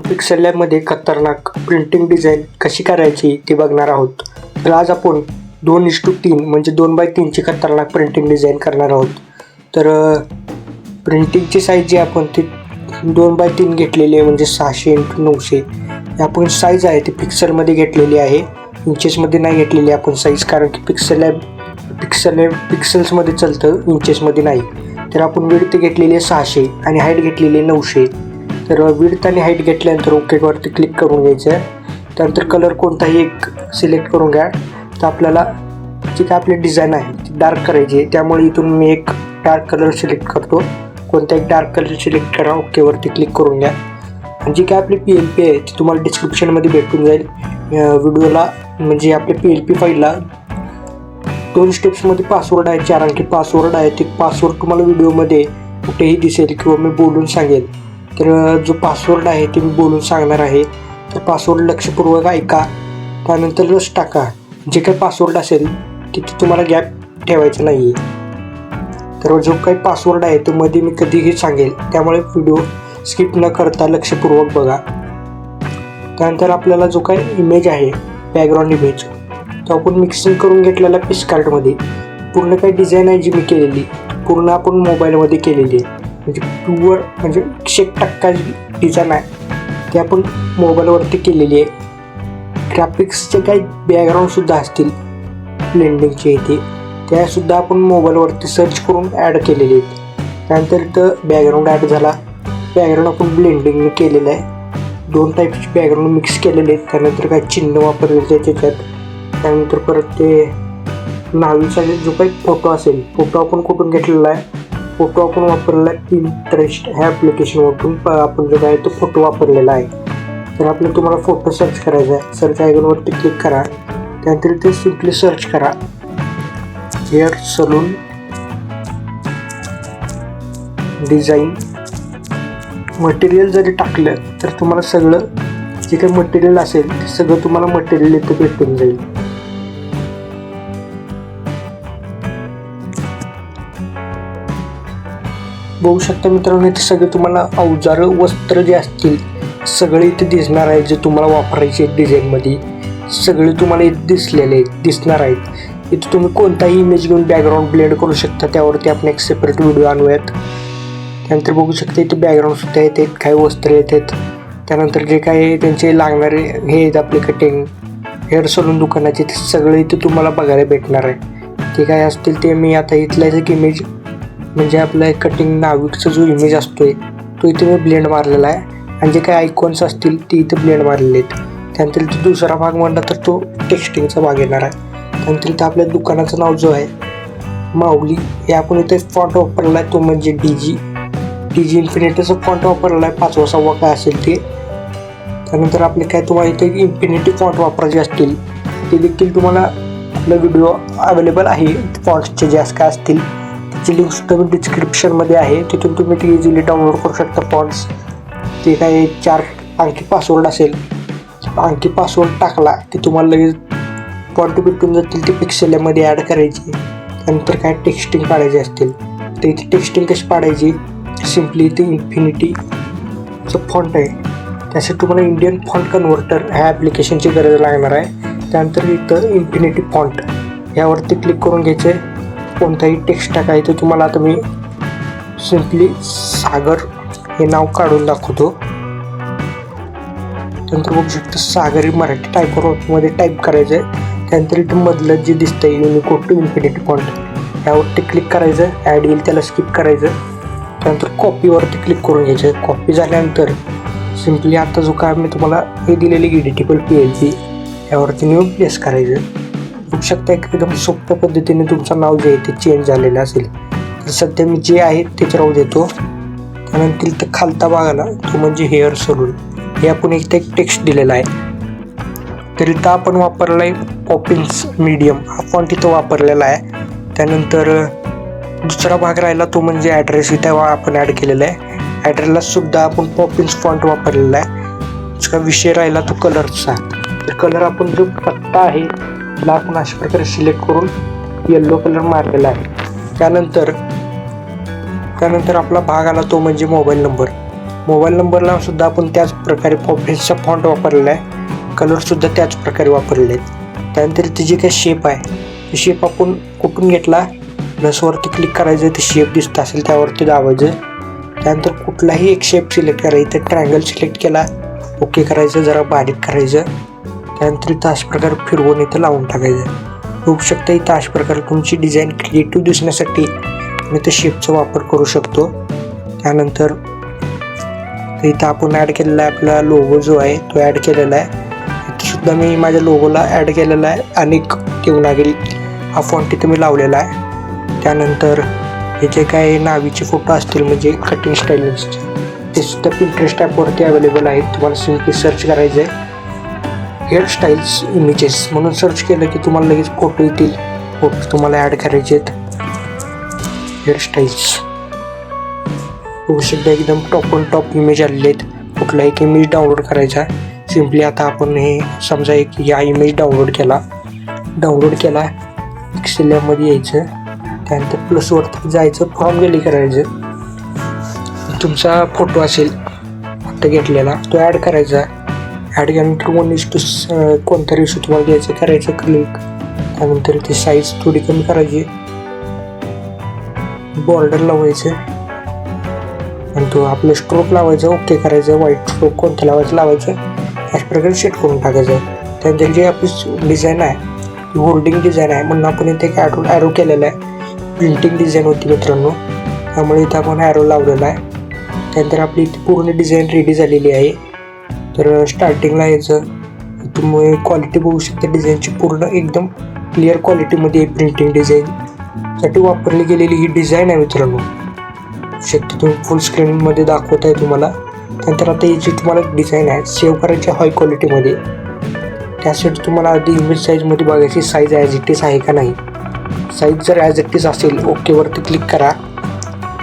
Pixel लॅबमध्ये खतरनाक printing design कशी करायची ते बघणार आहोत. तर आज आपण 2:3 म्हणजे 2x3 ची खतरनाक प्रिंटिंग डिझाईन करणार आहोत. तर प्रिंटिंगची साईज जी आपण ती 2x3 घेतलेली आहे, म्हणजे 600x900. आपण साईज आहे ती पिक्सलमध्ये घेतलेली आहे, इंचेसमध्ये नाही घेतलेली आपण साईज, कारण की पिक्सेल लॅब पिक्सल्समध्ये चालतं, इंचेसमध्ये नाही. तर आपण विड्थ घेतलेली आहे 600 आणि हाईट घेतलेली आहे 900. तर विड्थ आणि हाईट घेतल्यानंतर ओकेवरती क्लिक करून घ्यायचं आहे. त्यानंतर कलर कोणताही एक सिलेक्ट करून घ्या. तर आपल्याला जी काय आपली डिझाईन आहे ती डार्क करायची आहे, त्यामुळे इथून मी एक डार्क कलर सिलेक्ट करतो. कोणता एक डार्क कलर सिलेक्ट करा, ओकेवरती क्लिक करून घ्या. आणि जी काय आपली PLP आहे ती तुम्हाला डिस्क्रिप्शनमध्ये भेटून जाईल व्हिडिओला. म्हणजे आपल्या PLP फाईलला 2 स्टेप्समध्ये पासवर्ड आहे, 4 अंकी पासवर्ड आहे. ते पासवर्ड तुम्हाला व्हिडिओमध्ये कुठेही दिसेल किंवा मी बोलून सांगेल. तर जो पासवर्ड आहे ते मी बोलून सांगणार आहे. तर पासवर्ड लक्षपूर्वक ऐका, त्यानंतर रस टाका. जे काही पासवर्ड असेल तिथे तुम्हाला गॅप ठेवायचं नाही आहे. तर जो काही पासवर्ड आहे तो मध्ये मी कधीही सांगेल, त्यामुळे व्हिडिओ स्किप न करता लक्षपूर्वक बघा. त्यानंतर आपल्याला जो काही इमेज आहे, बॅकग्राऊंड इमेज, तो आपण मिक्सिंग करून घेतलेला पिक्सकार्टमध्ये. पूर्ण काही डिझाईन आहे जी मी केलेली पूर्ण आपण मोबाईलमध्ये केलेली आहे, म्हणजे प्युअर म्हणजे 100% डिझाईन आहे ते आपण मोबाईलवरती केलेली आहे. ग्राफिक्सचे काही बॅकग्राऊंडसुद्धा असतील ब्लेंडिंगचे इथे, त्यासुद्धा आपण मोबाईलवरती सर्च करून ॲड केलेले आहेत. त्यानंतर इथं बॅकग्राऊंड ॲड झाला. बॅकग्राऊंड आपण ब्लेंडिंगने केलेलं आहे. 2 टाईपचे बॅकग्राऊंड मिक्स केलेले आहेत. त्यानंतर काही चिन्ह वापरलेले आहेत त्याच्यात. त्यानंतर परत ते नावीचा जो काही फोटो असेल, फोटो आपण कुठून घेतलेला आहे, फोटो आपण वापरलेला आहे पिंटरेस्ट ह्या ॲप्लिकेशनवरून आपण जो आहे तो फोटो वापरलेला आहे. तर आपल्याला तुम्हाला फोटो सर्च करायचा आहे. सर्च आयकॉनवरती क्लिक करा. त्यानंतर ते सिम्पली सर्च करा हेअर सलून डिझाईन. मटेरियल जरी टाकलं तर तुम्हाला सगळं जे काही मटेरियल असेल ते सगळं तुम्हाला मटेरियल इथं भेटून जाईल. बघू शकता मित्रांनो, इथे सगळे तुम्हाला अवजारं, वस्त्र जे असतील सगळे इथे दिसणार आहेत, जे तुम्हाला वापरायचे आहेत डिझाईनमध्ये. सगळे तुम्हाला इथे दिसणार आहेत. इथे तुम्ही कोणताही इमेज घेऊन बॅकग्राऊंड ब्लेंड करू शकता. त्यावरती आपण एक सेपरेट व्हिडिओ आणूयात. त्यानंतर बघू शकता इथे बॅकग्राऊंडसुद्धा येतात, काही वस्त्र येतात. त्यानंतर जे काही त्यांचे लागणारे हे आहेत आपले कटिंग हेअर सलून दुकानाचे, ते सगळे इथे तुम्हाला बघायला भेटणार आहे. ते काय असतील ते मी आता इथला एक इमेज म्हणजे आपला कटिंग नाविकचा जो इमेज असतोय तो इथे मी ब्लेंड मारलेला आहे. आणि जे काही आयकॉन्स असतील ते इथे ब्लेंड मारलेले आहेत. त्यानंतर इथे दुसरा भाग म्हणला तर तो टेक्स्टिंगचा भाग येणार आहे. त्यानंतर इथं आपल्या दुकानाचं नाव जो आहे माऊली, हे आपण इथे फॉन्ट वापरलेला आहे, तो म्हणजे DG इन्फिनिटीचा फॉन्ट वापरलेला आहे, 5वा 6वा काय असेल ते. त्यानंतर आपले काय तुम्हाला इथे इन्फिनिटी फॉन्ट वापरायचे असतील ते देखील तुम्हाला आपला व्हिडिओ अवेलेबल आहे. फॉन्ट्सचे जे काय असतील त्याची लिंकसुद्धा मी डिस्क्रिप्शनमध्ये आहे, तिथून तुम्ही ती इझिली डाउनलोड करू शकता फॉन्ट्स. ते काय 4 अंकी पासवर्ड असेल, अंकी पासवर्ड टाकला की तुम्हाला लगेच फॉन्ट भेटून जातील. ते पिक्सेलमध्ये ॲड करायची. त्यानंतर काय टेक्स्टिंग पाडायचे असतील तर इथे टेक्स्टिंग कशी पाडायची, सिम्पली इथे इन्फिनिटीचं फॉन्ट आहे, त्यासाठी तुम्हाला इंडियन फॉन्ट कन्व्हर्टर ह्या ॲप्लिकेशनची गरज लागणार आहे. त्यानंतर इथं इन्फिनिटी फॉन्ट ह्यावरती क्लिक करून घ्यायचं आहे. कोणताही टेक्स्ट टाकायचं. तुम्हाला आता मी सिम्पली सागर हे नाव काढून दाखवतो. त्यानंतर बघू शकता सागर ही मराठी टायपोमध्ये टाईप करायचं आहे. त्यानंतर इथं मधलं जे दिसतंय युनिकोड टू इन्फिनिटी फॉन्ट ह्यावरती क्लिक करायचं, ॲड येईल त्याला स्किप करायचं. त्यानंतर कॉपीवरती क्लिक करून घ्यायचं. कॉपी झाल्यानंतर सिम्पली आता जो काय मी तुम्हाला हे दिलेली एडिटेबल PLP यावरती नेऊन प्लेस करायचं. बघू शकता एकदम सोप्या पद्धतीने तुमचं नाव जे आहे ते चेंज झालेलं असेल. तर सध्या मी जे आहे तेच राहू देतो. त्यानंतर इथं खालता भागाला तो म्हणजे हेअर सलून हे आपण इथं एक टेक्स्ट दिलेला आहे. तर इथं आपण वापरला आहे पॉपिन्स मीडियम हा फॉन्ट इथं वापरलेला आहे. त्यानंतर दुसरा भाग राहिला तो म्हणजे ॲड्रेस, इथं आपण ॲड केलेला आहे. ॲड्रेसला सुद्धा आपण पॉपिन्स फॉन्ट वापरलेला आहे. इसका विषय राहिला तो कलरचा. तर कलर आपण जो पत्ता आहे त्याला आपण अशा प्रकारे सिलेक्ट करून येल्लो कलर मारलेला आहे. त्यानंतर आपला भाग आला तो म्हणजे मोबाईल नंबर. मोबाईल नंबरला सुद्धा आपण त्याच प्रकारे पॉप्रेसचा फॉन्ट वापरलेला आहे, कलरसुद्धा त्याच प्रकारे वापरलेले आहेत. त्यानंतर इथे जे काही शेप आहे ते शेप आपण कुठून घेतला, प्लसवरती क्लिक करायचं, ते शेप दिसत असेल त्यावरती दाबायचं. त्यानंतर कुठलाही एक शेप सिलेक्ट करायचं, इथे ट्रायंगल सिलेक्ट केला, ओके करायचं, जरा बारीक करायचं. त्यानंतर इथं अशा प्रकारे फिरवून इथं लावून टाकायचं. होऊ शकतं इथं अशा प्रकारे तुमची डिझाईन क्रिएटिव्ह दिसण्यासाठी मी इथं शेपचा वापर करू शकतो. त्यानंतर इथं आपण ॲड केलेला आहे आपला लोगो जो आहे तो ॲड केलेला आहे. इथं सुद्धा मी माझ्या लोगोला ॲड केलेला आहे, अनेक देवनागरी हा फॉन्ट इथं मी लावलेला आहे. त्यानंतर हे जे काही नावीचे फोटो असतील म्हणजे कटिंग स्टाईल्सचे ते सुद्धा पिंटरेस्ट ॲपवरती अवेलेबल आहेत. तुम्हाला सिम्पली सर्च करायचं आहे हेअरस्टाईल्स इमेजेस म्हणून सर्च केलं की तुम्हाला लगेच फोटो येतील. फोटो तुम्हाला ॲड करायचे आहेत. हेअरस्टाईल्स होऊ शकतं एकदम टॉप ऑन टॉप इमेज आलेले आहेत. कुठला एक इमेज डाउनलोड करायचा. सिम्पली आता आपण हे समजा एक या इमेज डाउनलोड केला पिक्सेलमध्ये यायचं. त्यानंतर प्लसवरती जायचं, फ्रॉम गॅलरी करायचं. तुमचा फोटो असेल फोटो घेतलेला तो ॲड करायचा. ॲड केल्यानंतर 1:2 कोणता रेशो तुम्हाला द्यायचं करायचं क्लिक. त्यानंतर ती साईज थोडी कमी करायची, बॉर्डर लावायचं आणि तो आपलं स्ट्रोक लावायचं, ओके करायचं. व्हाईट स्ट्रोक कोणतं लावायचं अशा प्रकारे सेट करून टाकायचं. त्यानंतर जे आपली डिझाईन आहे ती होल्डिंग डिझाईन आहे म्हणून आपण इथे एक ॲरो केलेला आहे. प्रिंटिंग डिझाईन होती मित्रांनो, त्यामुळे इथं आपण ॲरो लावलेला आहे. त्यानंतर आपली इथे पूर्ण डिझाईन रेडी झालेली आहे. तर स्टार्टिंगला यायचं, तुम्ही क्वालिटी बघू शकता डिझाईनची पूर्ण एकदम क्लिअर क्वालिटीमध्ये प्रिंटिंग डिझाईनसाठी वापरली गेलेली ही डिझाईन आहे मित्रांनो. शकतो तुम्ही फुल स्क्रीनमध्ये दाखवत आहे तुम्हाला. त्यानंतर आता ही जी तुम्हाला डिझाईन आहे सेव्ह करायची हाय क्वालिटीमध्ये. त्यासाठी तुम्हाला आधी इमेज साईजमध्ये बघायची साईज ॲज इट इज आहे का नाही. साईज जर ॲज इट इज असेल ओकेवरती क्लिक करा.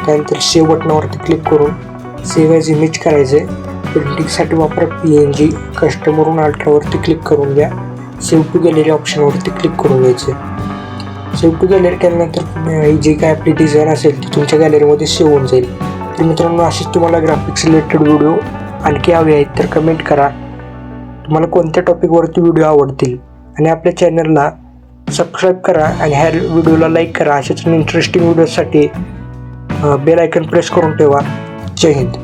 त्यानंतर सेव्ह बटनावरती क्लिक करून सेव्ह ॲज इमेज करायचे. प्रिंटिंगसाठी वापरा PNG. कस्टमरून अल्ट्रावरती क्लिक करून घ्या. सेव्ह टू गॅलरी ऑप्शनवरती क्लिक करून घ्यायचे. सेव्ह टू गॅलरी केल्यानंतर ही जी काय आपली डिझाईन असेल ती तुमच्या गॅलरीमध्ये सेव्ह होऊन जाईल. तर मित्रांनो अशीच तुम्हाला ग्राफिक्स रिलेटेड व्हिडिओ आणखी हवे आहेत तर कमेंट करा. तुम्हाला कोणत्या टॉपिकवरती व्हिडिओ आवडतील आणि आपल्या चॅनलला सबस्क्राईब करा आणि ह्या व्हिडिओला लाईक करा. अशाच इंटरेस्टिंग व्हिडिओसाठी बेल आयकन प्रेस करून ठेवा. जय हिंद.